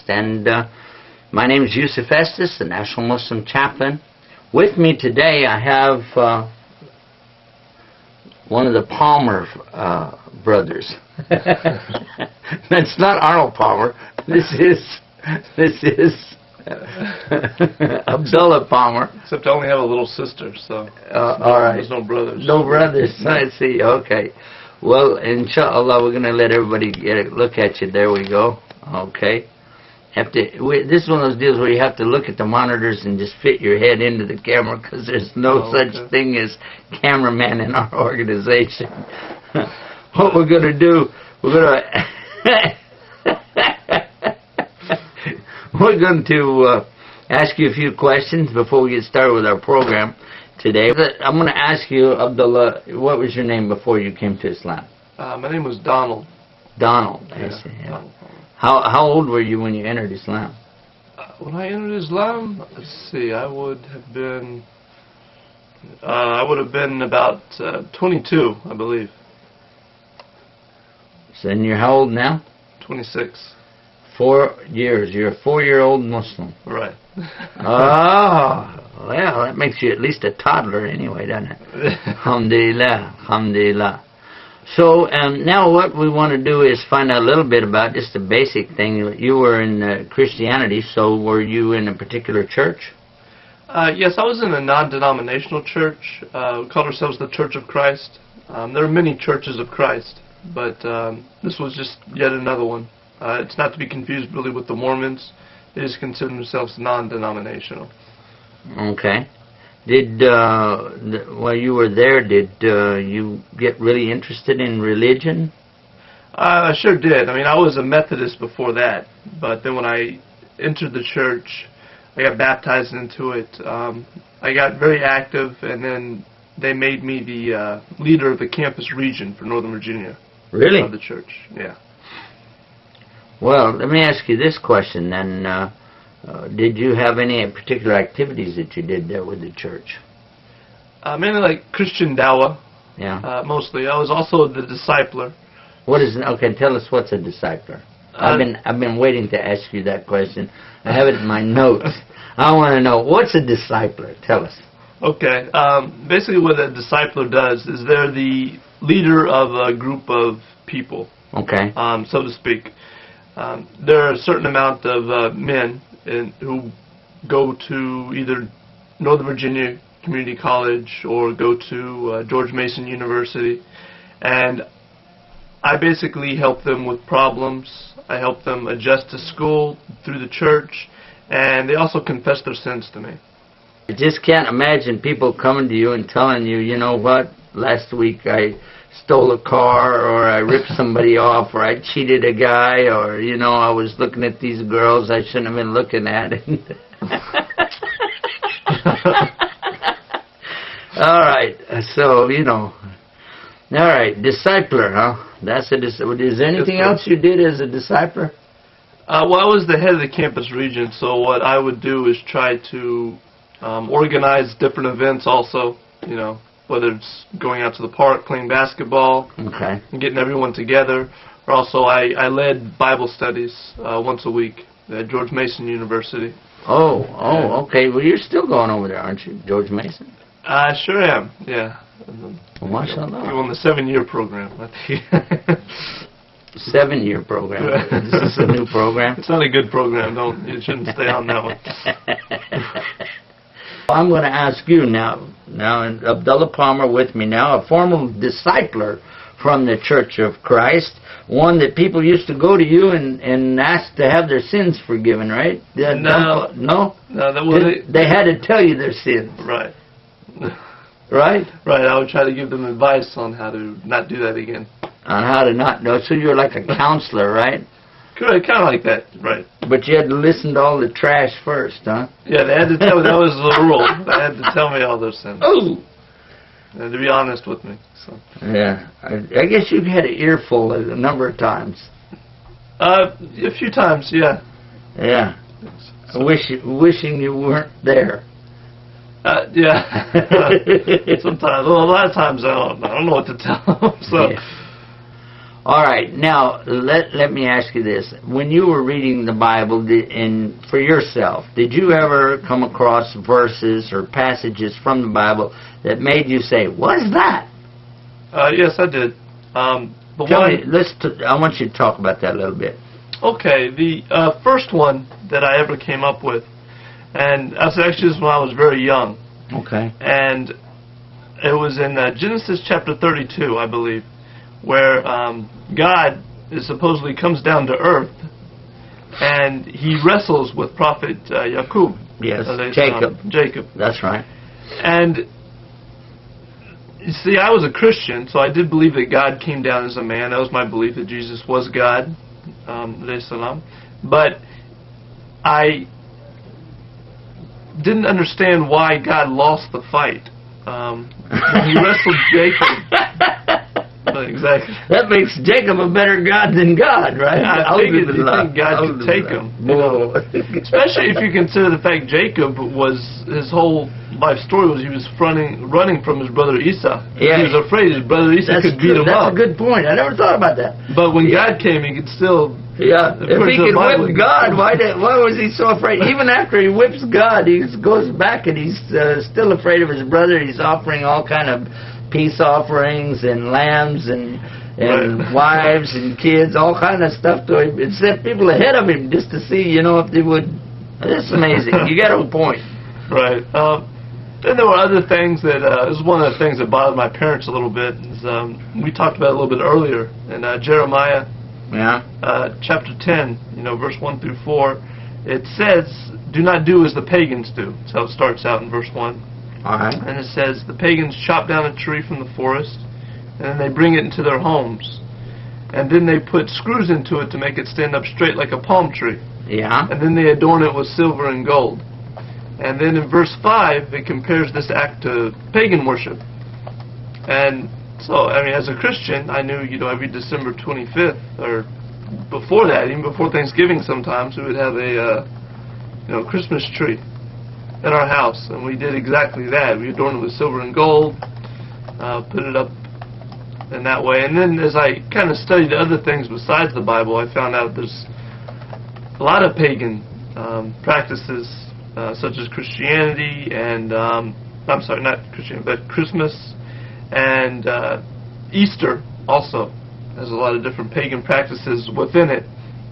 And my name is Yusuf Estes, the National Muslim Chaplain. With me today I have one of the Palmer brothers. That's not Arnold Palmer. This is Abdullah Palmer. Except I only have a little sister, so all right. There's no brothers. No brothers. I see. Okay. Well, inshallah, we're going to let everybody get a look at you. There we go. Okay. This is one of those deals where you have to look at the monitors and just fit your head into the camera, because there's no such thing as cameraman in our organization. What we're going to do, we're going to ask you a few questions before we get started with our program today. I'm going to ask you, Abdullah, what was your name before you came to Islam? My name was Donald. Donald. Yeah, I see. Yeah. Donald. How old were you when you entered Islam? When I entered Islam, let's see, I would have been about 22, I believe. So, and you're how old now? 26. 4 years. You're a 4-year-old Muslim. Right. Oh, well, that makes you at least a toddler anyway, doesn't it? Alhamdulillah, alhamdulillah. So now what we want to do is find out a little bit about just the basic thing. You were in Christianity, so were you in a particular church? Yes, I was in a non-denominational church. We called ourselves the Church of Christ. There are many churches of Christ, but this was just yet another one. It's not to be confused really with the Mormons. They just consider themselves non-denominational. Okay. While you were there, did you get really interested in religion? I sure did. I mean, I was a Methodist before that, but then when I entered the church, I got baptized into it. I got very active, and then they made me the leader of the campus region for Northern Virginia. Really? Of the church, yeah. Well, let me ask you this question then. Did you have any particular activities that you did there with the church? Mainly like Christian dawah. Yeah. Mostly. I was also the discipler. What is? Okay, tell us what's a discipler. I've been waiting to ask you that question. I have it in my notes. I want to know, what's a discipler? Tell us. Okay. Basically, what a discipler does is they're the leader of a group of people. Okay. So to speak. There are a certain amount of men who go to either Northern Virginia Community College or go to George Mason University, and I basically help them with problems. I help them adjust to school through the church, and they also confess their sins to me. I just can't imagine people coming to you and telling you, you know what, last week I stole a car, or I ripped somebody off, or I cheated a guy, or, you know, I was looking at these girls I shouldn't have been looking at. All right, so, you know, all right, discipler, huh? Is there anything else you did as a discipler? Well, I was the head of the campus region, so what I would do is try to organize different events also, you know, whether it's going out to the park, playing basketball, okay, and getting everyone together. Or also, I led Bible studies once a week at George Mason University. Oh, okay. Well, you're still going over there, aren't you, George Mason? I sure am, yeah. Well, mashallah. You're on the 7-year program, I think. 7-year program. This is a new program? It's not a good program. You shouldn't stay on that one. I'm going to ask you now, Abdullah Palmer with me now, a formal discipler from the Church of Christ, one that people used to go to you and ask to have their sins forgiven, right? No. No? They had to tell you their sins. Right. Right? Right, I would try to give them advice on how to not do that again. On how to not know. So you're like a counselor, right? Kind of like that, right. But you had to listen to all the trash first, huh? Yeah, they had to tell me. That was the rule. They had to tell me all their sins. Oh! And to be honest with me. So. Yeah. I guess you've had an earful a number of times. A few times, yeah. Yeah. So. Wishing you weren't there. Yeah. Sometimes. Well, a lot of times I don't know what to tell them. So. Yeah. All right, now let me ask you this: when you were reading the Bible for yourself, did you ever come across verses or passages from the Bible that made you say, "What is that?" Yes, I did. I want you to talk about that a little bit. Okay, the first one that I ever came up with, and actually this was when I was very young. Okay. And it was in Genesis chapter 32, I believe, where God supposedly comes down to earth, and he wrestles with prophet Jacob. Yes, Jacob. That's right. And you see, I was a Christian, so I did believe that God came down as a man. That was my belief, that Jesus was God. But I didn't understand why God lost the fight. When he wrestled Jacob. Exactly. That makes Jacob a better God than God, right? I think God could take him. Especially if you consider the fact Jacob was, his whole life story was he was running from his brother Esau. Yeah. He was afraid his brother Esau could beat him up. That's a good point. I never thought about that. But when God came, he could still... Yeah, if he could whip God, why was he so afraid? Even after he whips God, he goes back and he's still afraid of his brother. He's offering all kind of peace offerings and lambs and wives and kids, all kind of stuff to him, and sent people ahead of him just to see, if they would. It's amazing. You got a point. Right. Then there were other things that, this is one of the things that bothered my parents a little bit. Is, we talked about it a little bit earlier in Jeremiah. Yeah. Chapter 10, verse 1 through 4, it says, "Do not do as the pagans do." That's how it starts out in verse 1. All right. And it says, "The pagans chop down a tree from the forest, and then they bring it into their homes. And then they put screws into it to make it stand up straight like a palm tree. Yeah. And then they adorn it with silver and gold." And then in verse 5, it compares this act to pagan worship. And so, as a Christian, I knew, every December 25th, or before that, even before Thanksgiving sometimes, we would have a, Christmas tree in our house. And we did exactly that. We adorned it with silver and gold, put it up in that way. And then as I kind of studied other things besides the Bible, I found out there's a lot of pagan practices, such as Christianity and, I'm sorry, not Christianity, but Christmas and Easter also has a lot of different pagan practices within it.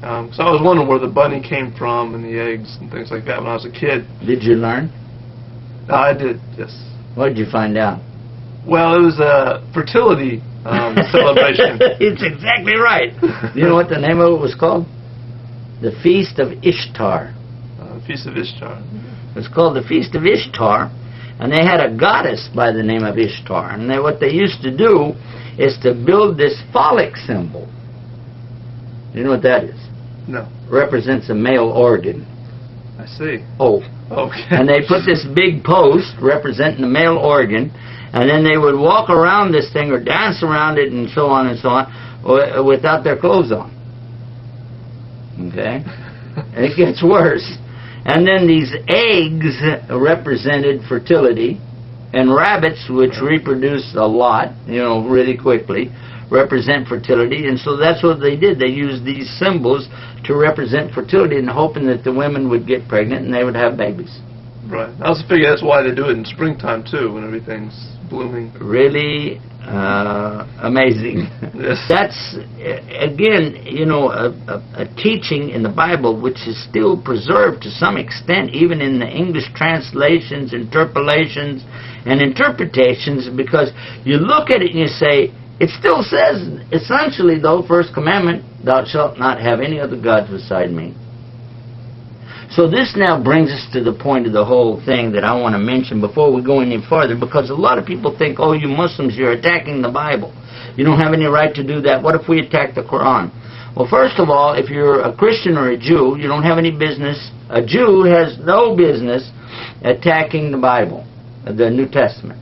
So I was wondering where the bunny came from and the eggs and things like that when I was a kid. Did you learn? I did, yes. What did you find out? Well, it was a fertility celebration. It's exactly right. You know what the name of it was called? The Feast of Ishtar. Feast of Ishtar. It was called the Feast of Ishtar. And they had a goddess by the name of Ishtar. And what they used to do is to build this phallic symbol. You know what that is? No. Represents a male organ. I see. Oh. Okay. And they put this big post representing the male organ, and then they would walk around this thing or dance around it and so on, without their clothes on. Okay? And it gets worse. And then these eggs represented fertility, and rabbits, which reproduce a lot, really quickly, represent fertility. And so that's what they did. They used these symbols to represent fertility and hoping that the women would get pregnant and they would have babies. Right. I also figure that's why they do it in springtime, too, when everything's blooming. Really amazing. Yes. That's, again, a teaching in the Bible which is still preserved to some extent, even in the English translations, interpolations, and interpretations, because you look at it and you say, it still says, essentially, though, first commandment, thou shalt not have any other gods beside me. So this now brings us to the point of the whole thing that I want to mention before we go any further, because a lot of people think, oh, you Muslims, you're attacking the Bible. You don't have any right to do that. What if we attack the Quran? Well, first of all, if you're a Christian or a Jew, you don't have any business. A Jew has no business attacking the Bible, the New Testament.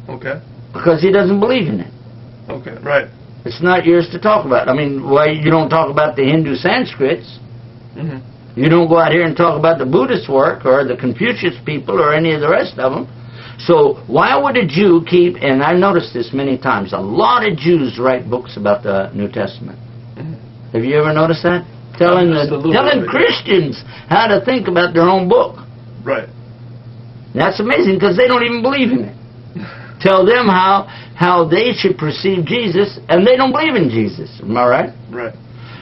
Okay. Because he doesn't believe in it. Okay, right. It's not yours to talk about. I mean, why you don't talk about the Hindu Sanskrits? Mm-hmm. You don't go out here and talk about the Buddhist work or the Confucius people or any of the rest of them. So why would a Jew keep, and I've noticed this many times, a lot of Jews write books about the New Testament. Have you ever noticed that? Telling Christians how to think about their own book. Right. That's amazing because they don't even believe in it. Tell them how they should perceive Jesus, and they don't believe in Jesus. Am I right? Right.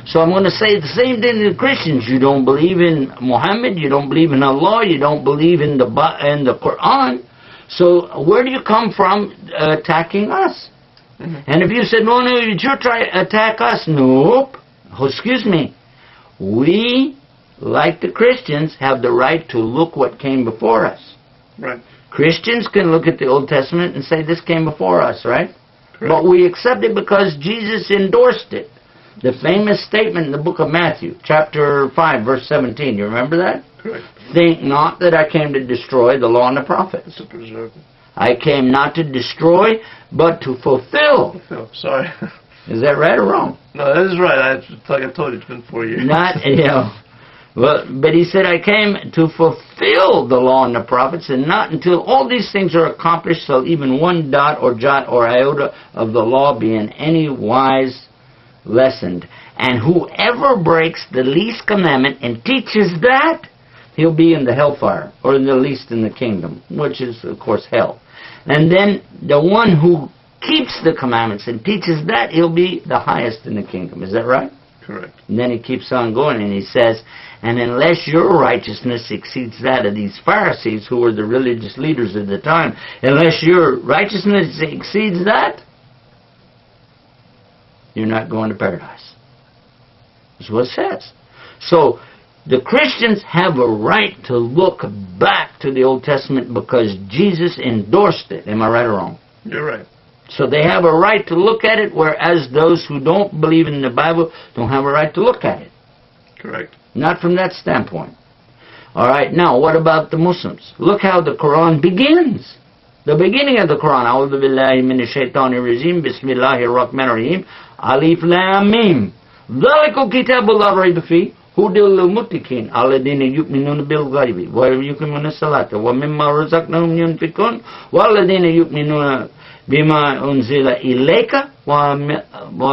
So I'm going to say the same thing to Christians. You don't believe in Muhammad, you don't believe in Allah, you don't believe in the Quran. So where do you come from attacking us? And if you said, no, you try to attack us. Nope. Oh, excuse me. We, like the Christians, have the right to look what came before us. Right. Christians can look at the Old Testament and say this came before us, right? Correct. But we accept it because Jesus endorsed it. The famous statement in the book of Matthew, chapter 5, verse 17. You remember that? Correct. Think not that I came to destroy the law and the prophets. To preserve it. I came not to destroy, but to fulfill. Oh, sorry. Is that right or wrong? No, that is right. It's like I told you, it's been 4 years. Not, well, but he said, I came to fulfill the law and the prophets, and not until all these things are accomplished shall even one dot or jot or iota of the law be in any wise lessened. And whoever breaks the least commandment and teaches that, he'll be in the hellfire, or the least in the kingdom, which is, of course, hell. And then the one who keeps the commandments and teaches that, he'll be the highest in the kingdom. Is that right? Correct. And then he keeps on going, and he says, and unless your righteousness exceeds that of these Pharisees, who were the religious leaders of the time, unless your righteousness exceeds that, you're not going to paradise. That's what it says. So, the Christians have a right to look back to the Old Testament because Jesus endorsed it. Am I right or wrong? You're right. So they have a right to look at it, whereas those who don't believe in the Bible don't have a right to look at it. Correct. Not from that standpoint. All right, now what about the Muslims? Look how the Quran begins. The beginning of the Quran, A'udhu billahi minash shaitanir rajim, Bismillahir Rahmanir Rahim, Alif Lam Mim. Dhalikal kitabu la rayba fi, hudal lil muttaqin, alladhina yu'minuna bil ghaibi, wa yuqimuna salata, wa mimma razaqnahum yunfiqun, walladhina yu'minuna bima unzila ilayka wa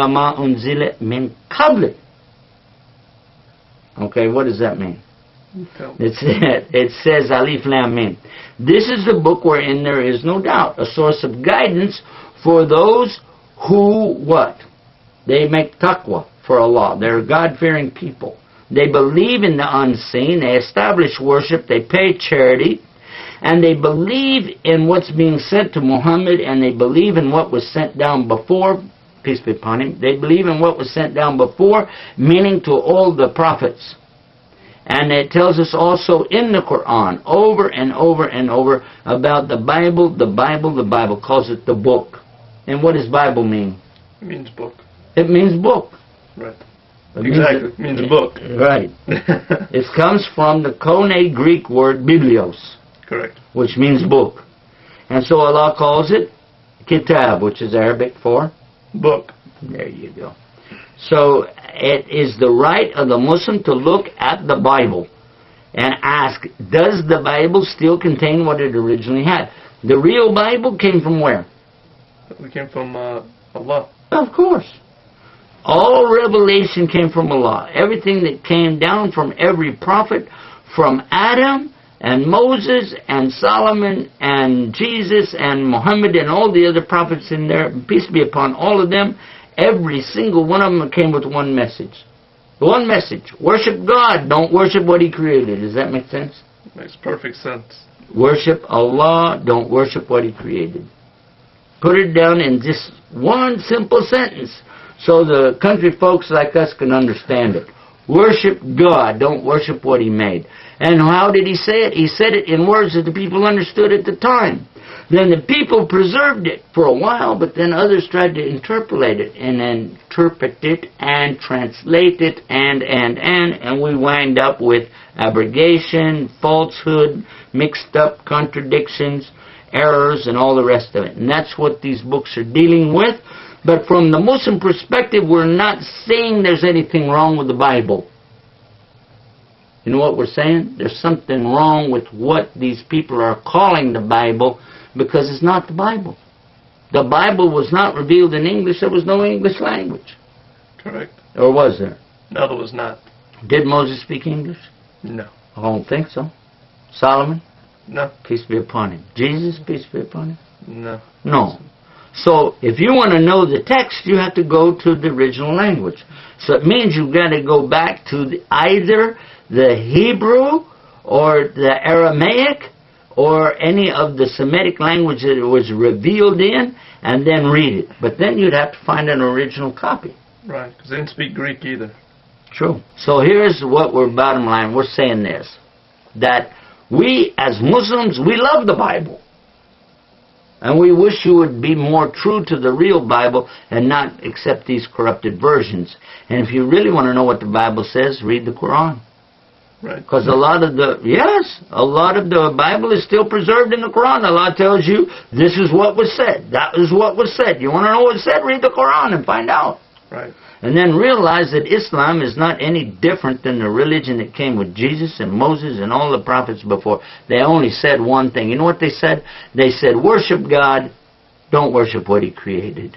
ma unzila min qablik. Okay, what does that mean? It says Alif Lam Mim. This is the book wherein there is no doubt, a source of guidance for those who, what? They make taqwa for Allah. They're God-fearing people. They believe in the unseen. They establish worship. They pay charity. And they believe in what's being sent to Muhammad, and they believe in what was sent down before, peace be upon him. They believe in what was sent down before, meaning to all the prophets. And it tells us also in the Quran, over and over and over, about the Bible. The Bible calls it the book. And what does Bible mean? It means book. It means book. Right. Exactly. It means book. Right. It comes from the Koine Greek word biblios. Correct. Which means book. And so Allah calls it kitab, which is Arabic for? Book. There you go. So it is the right of the Muslim to look at the Bible and ask, does the Bible still contain what it originally had? The real Bible came from where? It came from Allah. Of course. All revelation came from Allah. Everything that came down from every prophet, from Adam and Moses and Solomon and Jesus and Muhammad and all the other prophets in there, peace be upon all of them, every single one of them came with one message. One message. Worship God. Don't worship what He created. Does that make sense? Makes perfect sense. Worship Allah. Don't worship what He created. Put it down in just one simple sentence so the country folks like us can understand it. Worship God. Don't worship what He made. And how did He say it? He said it in words that the people understood at the time. Then the people preserved it for a while, but then others tried to interpolate it and interpret it and translate it and we wind up with abrogation, falsehood, mixed up contradictions, errors, and all the rest of it. And that's what these books are dealing with. But from the Muslim perspective, we're not saying there's anything wrong with the Bible. You know what we're saying? There's something wrong with what these people are calling the Bible, Because it's not the Bible. The Bible was not revealed in English. There was no English language. Correct. Or was there? No, there was not. Did Moses speak English? No. I don't think so. Solomon? No. Peace be upon him. Jesus? Peace be upon him? No. No. So if you want to know the text, you have to go to the original language. So it means you've got to go back to either the Hebrew or the Aramaic or any of the Semitic language that it was revealed in, and then read it. But then you'd have to find an original copy. Right, because they didn't speak Greek either. True. So here's what we're bottom line. We're saying this, that we as Muslims, we love the Bible. And we wish you would be more true to the real Bible and not accept these corrupted versions. And if you really want to know what the Bible says, read the Quran. Right. Because a lot of the Bible is still preserved in the Quran. Allah tells you, this is what was said. That is what was said. You want to know what was said? Read the Quran and find out. Right. And then realize that Islam is not any different than the religion that came with Jesus and Moses and all the prophets before. They only said one thing. You know what they said? They said, worship God, don't worship what He created.